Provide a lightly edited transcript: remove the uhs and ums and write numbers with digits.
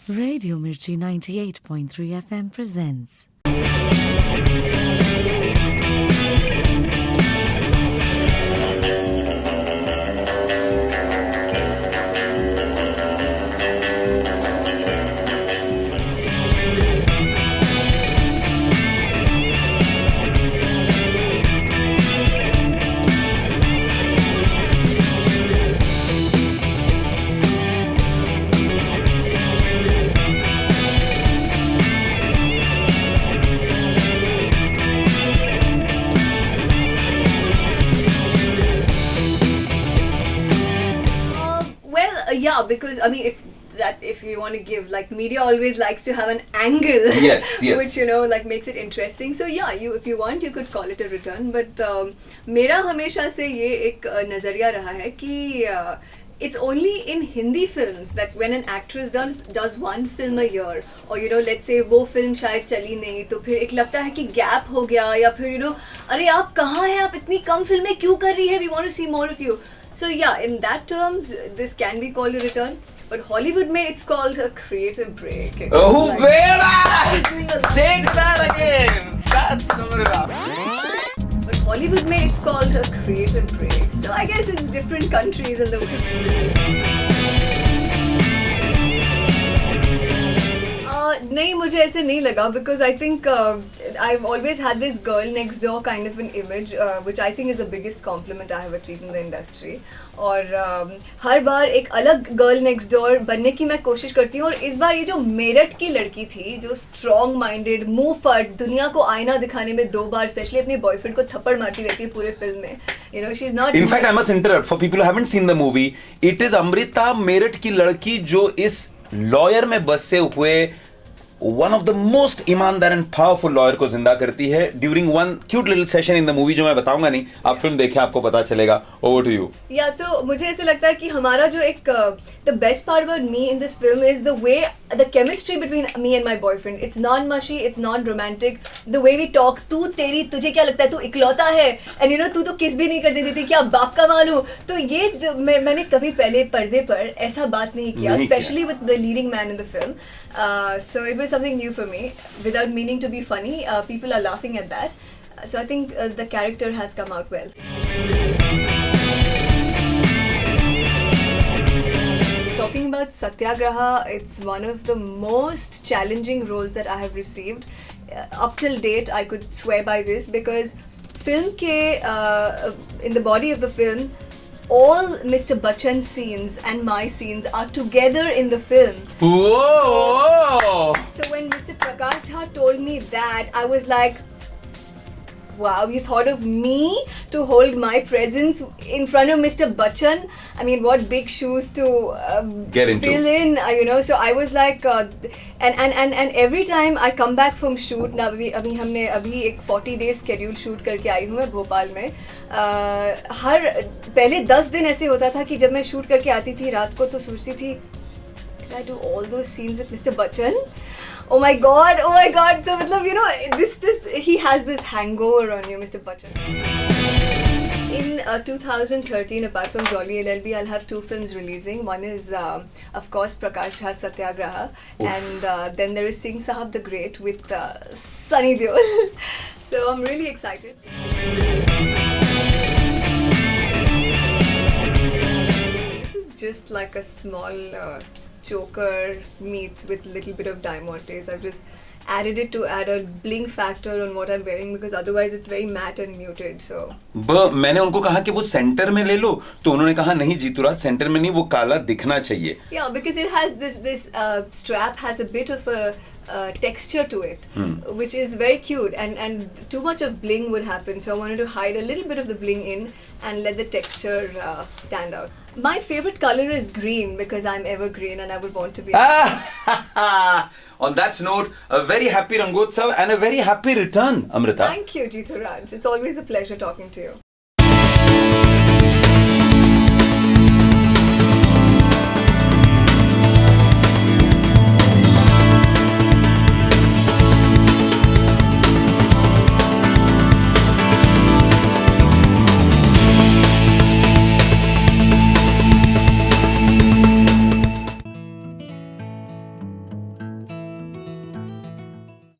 Radio Mirchi 98.3 FM presents. Yeah, because I mean, if you want to give, like, media always likes to have an angle, yes, which like makes it interesting. So yeah, if you want, you could call it a return. But मेरा हमेशा से ये एक नजरिया रहा है कि it's only in Hindi films that when an actress does one film a year, or let's say वो film शायद चली नहीं, तो फिर एक लगता है कि gap हो गया, या फिर अरे आप कहाँ हैं, आप इतनी कम फिल्में क्यों कर रही है, we want to see more of you. So yeah, in that terms, this can be called a return. But Hollywood में it's called a creative break. Oh, like, Vera! Take that again! That's Amrita. But Hollywood में it's called a creative break. So I guess it's different countries and the नहीं, मुझे ऐसे नहीं लगा, because I think I've always had this girl next door kind of an image, which I think is the biggest compliment I have achieved in the industry. और हर बार एक अलग girl next door बनने की मैं कोशिश करती हूँ, और इस बार ये जो मेरठ की लड़की थी, जो स्ट्रॉन्ग माइंडेड, मुंह फट, दुनिया को आईना दिखाने में 2 बार स्पेशली अपने बॉयफ्रेंड को थप्पड़ मारती रहती है पूरे फिल्म में, she is not. In fact, I must interrupt for people who haven't seen the movie. It is Amrita, Meerut की लड़की, जो इस लॉयर में बसे हुए one of the most ईमानदार and powerful lawyer को जिंदा करती है during one cute little session in the movie, जो मैं बताऊंगा नहीं, आप फिल्म देखें आपको पता चलेगा. Over to you. या तो मुझे ऐसे लगता है कि हमारा जो एक the best part about me in this film is the way the chemistry between me and my boyfriend. It's non-mushy, it's non-romantic. The way we talk, तू तेरी तुझे क्या लगता है, तू इकलौता है, and तू तो किस भी नहीं कर देती थी, क्या बाप का मालूम. तो ये जो मैंने कभी पहले पर्दे पर ऐसा बात नहीं किया, especially with the leading man in the film. So it was something new for me. Without meaning to be funny, people are laughing at that. So I think the character has come out well. Talking about Satyagraha, it's one of the most challenging roles that I have received. Up till date, I could swear by this, because film in the body of the film, all Mr. Bachchan's scenes and my scenes are together in the film. Whoa! So when Mr. Prakash Jha told me that, I was like, wow, you thought of me to hold my presence in front of Mr. Bachchan? I mean, what big shoes to get into, fill in, So I was like, and every time I come back from shoot, now अभी हमने अभी एक 40 days schedule shoot करके आई हूँ मैं भोपाल में. हर पहले 10 दिन ऐसे होता था कि जब मैं shoot करके आती थी रात को, तो सोचती थी, did I do all those scenes with Mr. Bachchan? Oh my god. So this he has this hangover on you, Mr. Bachchan. In 2013, apart from Jolly LLB, I'll have 2 films releasing. One is, of course, Prakash Jha's Satyagraha. Oof. And then there is Singh Sahab the Great with Sunny Deol. So I'm really excited. This is just like a small choker meets with little bit of diamantes. I've just added it to add a bling factor on what I'm wearing, because otherwise it's very matte and muted. So मैंने उनको कहा कि वो centre में ले लो, तो उन्होंने कहा नहीं जीतूराज, सेंटर में नहीं, वो काला दिखना चाहिए. Yeah, because it has this strap has a bit of a texture to it, which is very cute, and too much of bling would happen, so I wanted to hide a little bit of the bling in and let the texture stand out. My favorite color is green, because I'm evergreen and I would want to be. On that note, a very happy Rangotsav and a very happy return, Amrita. Thank you, Jeetu Raj. It's always a pleasure talking to you.